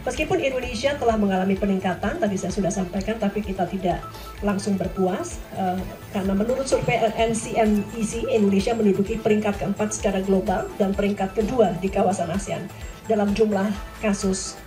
Meskipun Indonesia telah mengalami peningkatan, tadi saya sudah sampaikan, tapi kita tidak langsung berpuas karena menurut survei NCMEC, Indonesia menduduki peringkat keempat secara global dan peringkat kedua di kawasan ASEAN dalam jumlah kasus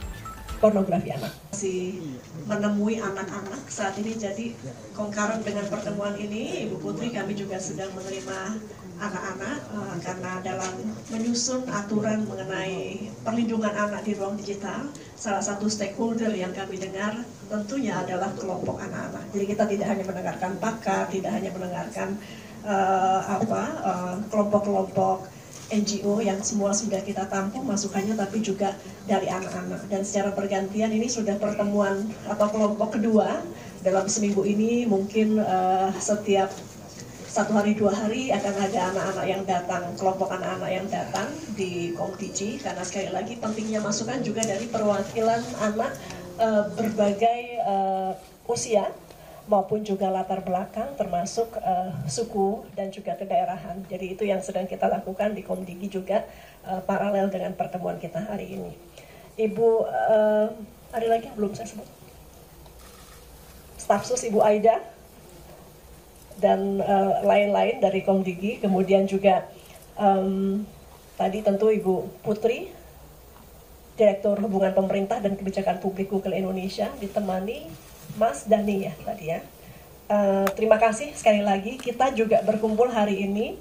pornografi anak. Masih menemui anak-anak saat ini, jadi concurrent dengan pertemuan ini, Ibu Putri, kami juga sedang menerima anak-anak karena dalam menyusun aturan mengenai perlindungan anak di ruang digital, salah satu stakeholder yang kami dengar tentunya adalah kelompok anak-anak. Jadi kita tidak hanya mendengarkan pakar, tidak hanya mendengarkan kelompok-kelompok NGO yang semua sudah kita tampung masukannya, tapi juga dari anak-anak. Dan secara bergantian ini sudah pertemuan atau kelompok kedua dalam seminggu ini, mungkin setiap 1 hari 2 hari akan ada anak-anak yang datang, kelompok anak-anak yang datang di Komdigi, karena sekali lagi pentingnya masukan juga dari perwakilan anak berbagai usia maupun juga latar belakang, termasuk suku dan juga kedaerahan. Jadi itu yang sedang kita lakukan di Komdigi juga paralel dengan pertemuan kita hari ini. Ibu, ada lagi yang belum saya sebut? Staf sus Ibu Aida dan lain-lain dari Komdigi, kemudian juga tadi tentu Ibu Putri, Direktur Hubungan Pemerintah dan Kebijakan Publik Google Indonesia, ditemani Mas Dani ya tadi ya. Terima kasih sekali lagi, kita juga berkumpul hari ini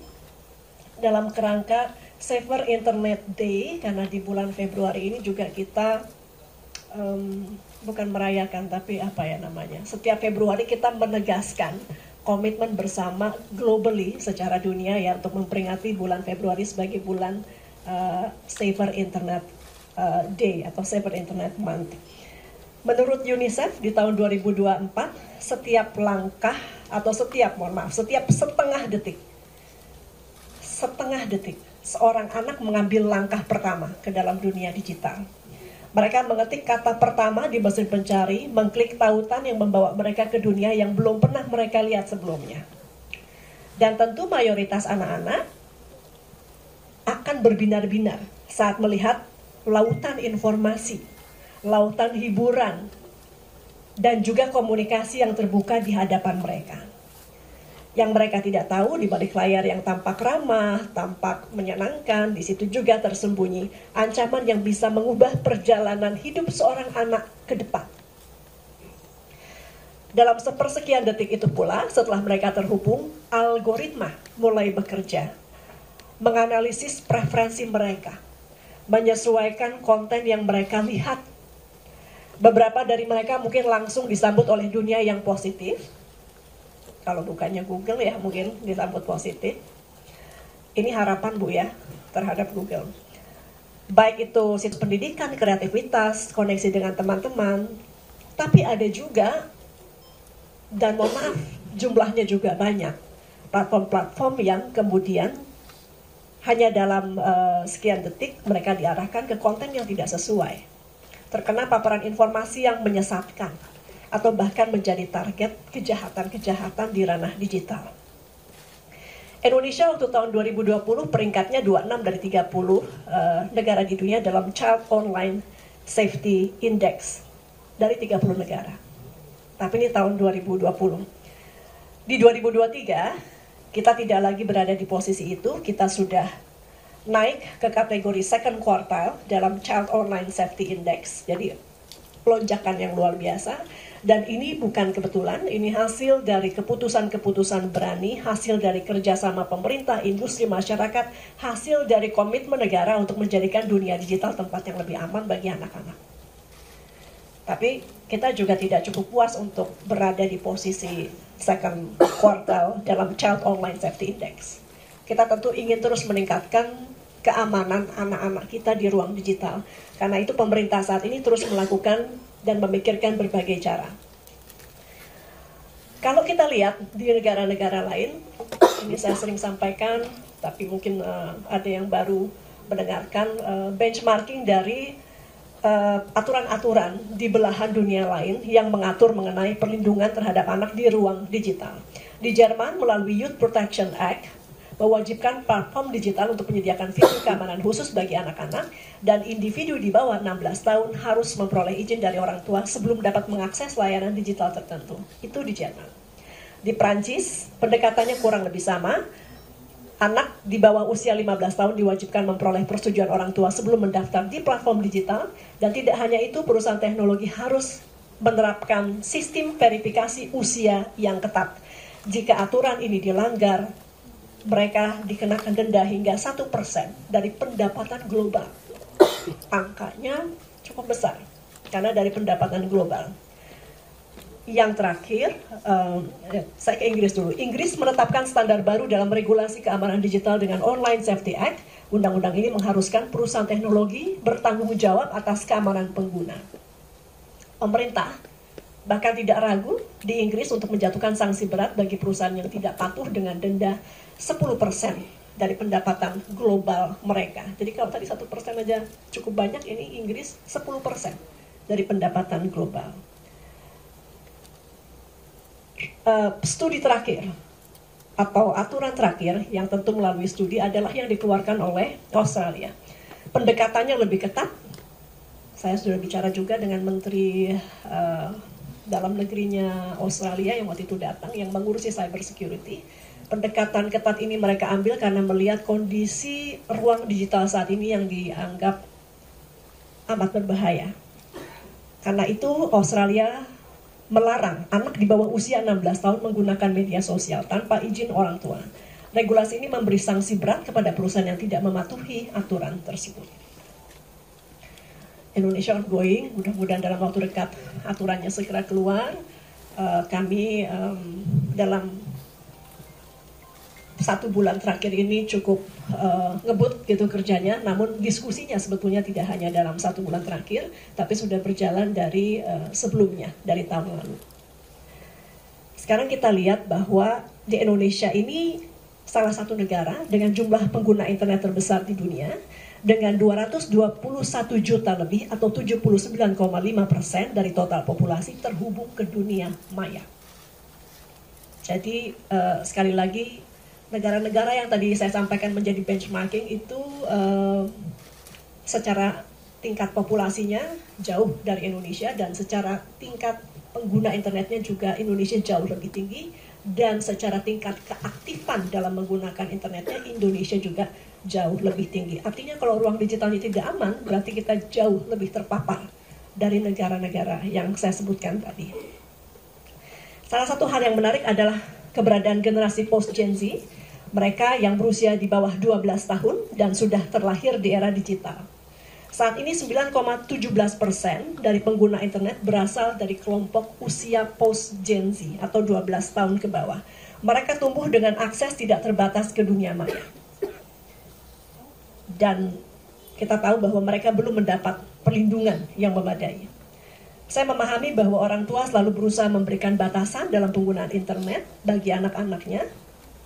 dalam kerangka Safer Internet Day, karena di bulan Februari ini juga kita bukan merayakan, tapi apa ya namanya, setiap Februari kita menegaskan komitmen bersama globally secara dunia ya untuk memperingati bulan Februari sebagai bulan Safer Internet Day atau Safer Internet Month. Menurut UNICEF di tahun 2024, setiap langkah atau setiap setengah detik seorang anak mengambil langkah pertama ke dalam dunia digital. Mereka mengetik kata pertama di mesin pencari, mengklik tautan yang membawa mereka ke dunia yang belum pernah mereka lihat sebelumnya. Dan tentu mayoritas anak-anak akan berbinar-binar saat melihat lautan informasi, lautan hiburan, dan juga komunikasi yang terbuka di hadapan mereka. Yang mereka tidak tahu, di balik layar yang tampak ramah, tampak menyenangkan, di situ juga tersembunyi ancaman yang bisa mengubah perjalanan hidup seorang anak ke depan. Dalam sepersekian detik itu pula, setelah mereka terhubung, algoritma mulai bekerja, menganalisis preferensi mereka, menyesuaikan konten yang mereka lihat. Beberapa dari mereka mungkin langsung disambut oleh dunia yang positif. Kalau bukannya Google ya mungkin disambut positif. Ini harapan Bu ya terhadap Google. Baik itu situs pendidikan, kreativitas, koneksi dengan teman-teman. Tapi ada juga, dan mohon maaf jumlahnya juga banyak, platform-platform yang kemudian hanya dalam sekian detik mereka diarahkan ke konten yang tidak sesuai. Terkena paparan informasi yang menyesatkan, atau bahkan menjadi target kejahatan-kejahatan di ranah digital. Indonesia waktu tahun 2020 peringkatnya 26 dari 30 negara di dunia dalam Child Online Safety Index dari 30 negara. Tapi ini tahun 2020. Di 2023 kita tidak lagi berada di posisi itu, kita sudah naik ke kategori second quartile dalam Child Online Safety Index. Jadi lonjakan yang luar biasa. Dan ini bukan kebetulan, ini hasil dari keputusan-keputusan berani, hasil dari kerjasama pemerintah, industri, masyarakat, hasil dari komitmen negara untuk menjadikan dunia digital tempat yang lebih aman bagi anak-anak. Tapi kita juga tidak cukup puas untuk berada di posisi second quartile dalam Child Online Safety Index. Kita tentu ingin terus meningkatkan keamanan anak-anak kita di ruang digital. Karena itu pemerintah saat ini terus melakukan dan memikirkan berbagai cara. Kalau kita lihat di negara-negara lain, ini saya sering sampaikan, tapi mungkin ada yang baru mendengarkan benchmarking dari aturan-aturan di belahan dunia lain yang mengatur mengenai perlindungan terhadap anak di ruang digital. Di Jerman melalui Youth Protection Act, mewajibkan platform digital untuk menyediakan fitur keamanan khusus bagi anak-anak, dan individu di bawah 16 tahun harus memperoleh izin dari orang tua sebelum dapat mengakses layanan digital tertentu. Itu di Jerman. Di Prancis, pendekatannya kurang lebih sama. Anak di bawah usia 15 tahun diwajibkan memperoleh persetujuan orang tua sebelum mendaftar di platform digital, dan tidak hanya itu, perusahaan teknologi harus menerapkan sistem verifikasi usia yang ketat. Jika aturan ini dilanggar, mereka dikenakan denda hingga 1% dari pendapatan global. Angkanya cukup besar, karena dari pendapatan global. Yang terakhir, saya ke Inggris dulu. Inggris menetapkan standar baru dalam regulasi keamanan digital dengan Online Safety Act. Undang-undang ini mengharuskan perusahaan teknologi bertanggung jawab atas keamanan pengguna. Pemerintah bahkan tidak ragu di Inggris untuk menjatuhkan sanksi berat bagi perusahaan yang tidak patuh dengan denda 10% dari pendapatan global mereka. Jadi kalau tadi 1% aja cukup banyak, ini Inggris 10% dari pendapatan global. Studi terakhir atau aturan terakhir yang tentu melalui studi adalah yang dikeluarkan oleh Australia. Pendekatannya lebih ketat. Saya sudah bicara juga dengan Menteri dalam negerinya Australia yang waktu itu datang, yang mengurusi cyber security. Pendekatan ketat ini mereka ambil karena melihat kondisi ruang digital saat ini yang dianggap amat berbahaya. Karena itu Australia melarang anak di bawah usia 16 tahun menggunakan media sosial tanpa izin orang tua. Regulasi ini memberi sanksi berat kepada perusahaan yang tidak mematuhi aturan tersebut. Indonesia ongoing, mudah-mudahan dalam waktu dekat aturannya segera keluar. Kami dalam 1 bulan terakhir ini cukup ngebut gitu kerjanya, namun diskusinya sebetulnya tidak hanya dalam 1 bulan terakhir, tapi sudah berjalan dari sebelumnya, dari tahun lalu. Sekarang kita lihat bahwa di Indonesia ini salah satu negara dengan jumlah pengguna internet terbesar di dunia, dengan 221 juta lebih atau 79,5% dari total populasi terhubung ke dunia maya. Jadi sekali lagi, negara-negara yang tadi saya sampaikan menjadi benchmarking itu secara tingkat populasinya jauh dari Indonesia, dan secara tingkat pengguna internetnya juga Indonesia jauh lebih tinggi, dan secara tingkat keaktifan dalam menggunakan internetnya Indonesia juga jauh lebih tinggi. Artinya kalau ruang digitalnya tidak aman, berarti kita jauh lebih terpapar dari negara-negara yang saya sebutkan tadi. Salah satu hal yang menarik adalah keberadaan generasi post-Gen Z, mereka yang berusia di bawah 12 tahun dan sudah terlahir di era digital. Saat ini 9,17% dari pengguna internet berasal dari kelompok usia post-Gen Z atau 12 tahun ke bawah. Mereka tumbuh dengan akses tidak terbatas ke dunia maya. Dan kita tahu bahwa mereka belum mendapat perlindungan yang memadai. Saya memahami bahwa orang tua selalu berusaha memberikan batasan dalam penggunaan internet bagi anak-anaknya,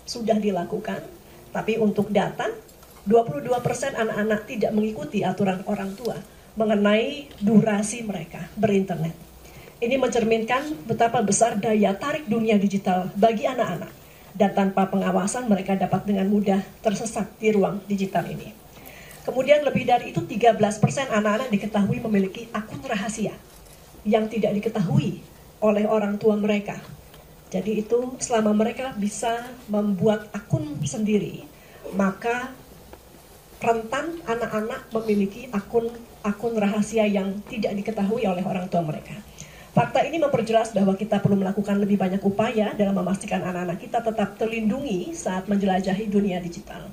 sudah dilakukan, tapi untuk data, 22% anak-anak tidak mengikuti aturan orang tua mengenai durasi mereka berinternet. Ini mencerminkan betapa besar daya tarik dunia digital bagi anak-anak, dan tanpa pengawasan mereka dapat dengan mudah tersesat di ruang digital ini. Kemudian lebih dari itu 13% anak-anak diketahui memiliki akun rahasia yang tidak diketahui oleh orang tua mereka. Jadi itu selama mereka bisa membuat akun sendiri, maka rentan anak-anak memiliki akun rahasia yang tidak diketahui oleh orang tua mereka. Fakta ini memperjelas bahwa kita perlu melakukan lebih banyak upaya dalam memastikan anak-anak kita tetap terlindungi saat menjelajahi dunia digital.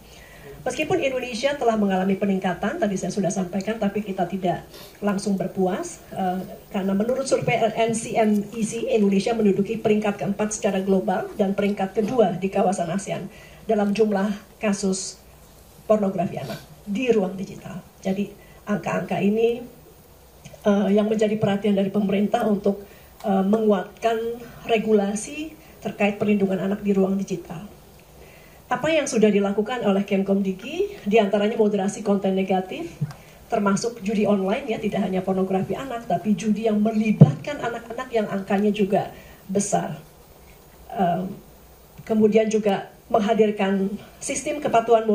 Meskipun Indonesia telah mengalami peningkatan, tadi saya sudah sampaikan, tapi kita tidak langsung berpuas. Karena menurut survei NCMEC, Indonesia menduduki peringkat keempat secara global dan peringkat kedua di kawasan ASEAN dalam jumlah kasus pornografi anak di ruang digital. Jadi angka-angka ini yang menjadi perhatian dari pemerintah untuk menguatkan regulasi terkait perlindungan anak di ruang digital. Apa yang sudah dilakukan oleh Kemkomdiki, diantaranya moderasi konten negatif, termasuk judi online, ya, tidak hanya pornografi anak, tapi judi yang melibatkan anak-anak yang angkanya juga besar. Kemudian juga menghadirkan sistem kepatuhan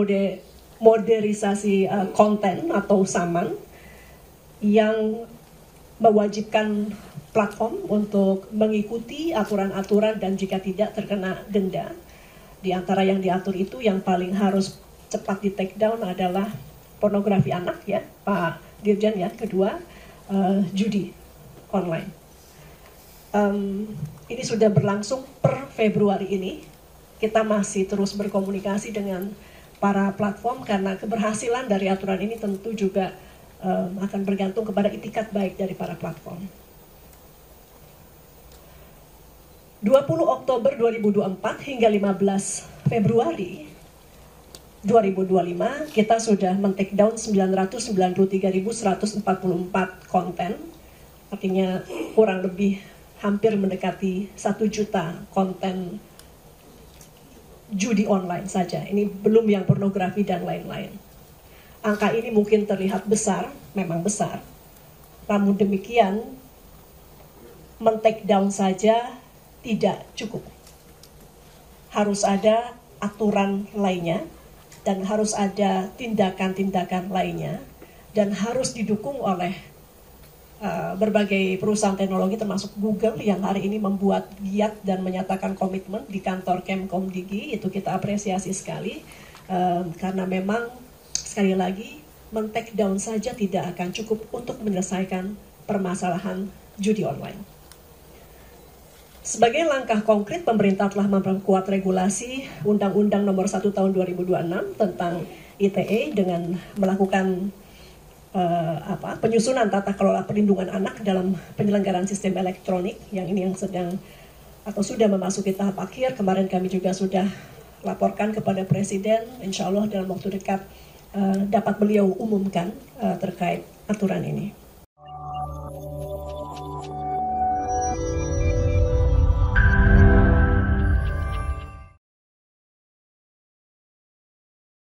modernisasi konten atau SAMAN yang mewajibkan platform untuk mengikuti aturan-aturan dan jika tidak terkena denda. Di antara yang diatur itu yang paling harus cepat di take down adalah pornografi anak ya Pak Dirjen ya. Kedua judi online. Ini sudah berlangsung per Februari ini. Kita masih terus berkomunikasi dengan para platform karena keberhasilan dari aturan ini tentu juga akan bergantung kepada itikat baik dari para platform. 20 Oktober 2024 hingga 15 Februari 2025 kita sudah men-take down 993.144 konten, artinya kurang lebih hampir mendekati 1 juta konten judi online saja. Ini belum yang pornografi dan lain-lain. Angka ini mungkin terlihat besar, memang besar. Namun demikian, men-take down saja tidak cukup. Harus ada aturan lainnya dan harus ada tindakan-tindakan lainnya dan harus didukung oleh berbagai perusahaan teknologi termasuk Google yang hari ini membuat giat dan menyatakan komitmen di kantor Kemkomdigi. Itu kita apresiasi sekali karena memang sekali lagi men-take down saja tidak akan cukup untuk menyelesaikan permasalahan judi online. Sebagai langkah konkret, pemerintah telah memperkuat regulasi Undang-Undang Nomor 1 Tahun 2026 tentang ITE dengan melakukan penyusunan tata kelola perlindungan anak dalam penyelenggaraan sistem elektronik yang ini yang sedang atau sudah memasuki tahap akhir. Kemarin kami juga sudah laporkan kepada Presiden, insya Allah dalam waktu dekat dapat beliau umumkan terkait aturan ini.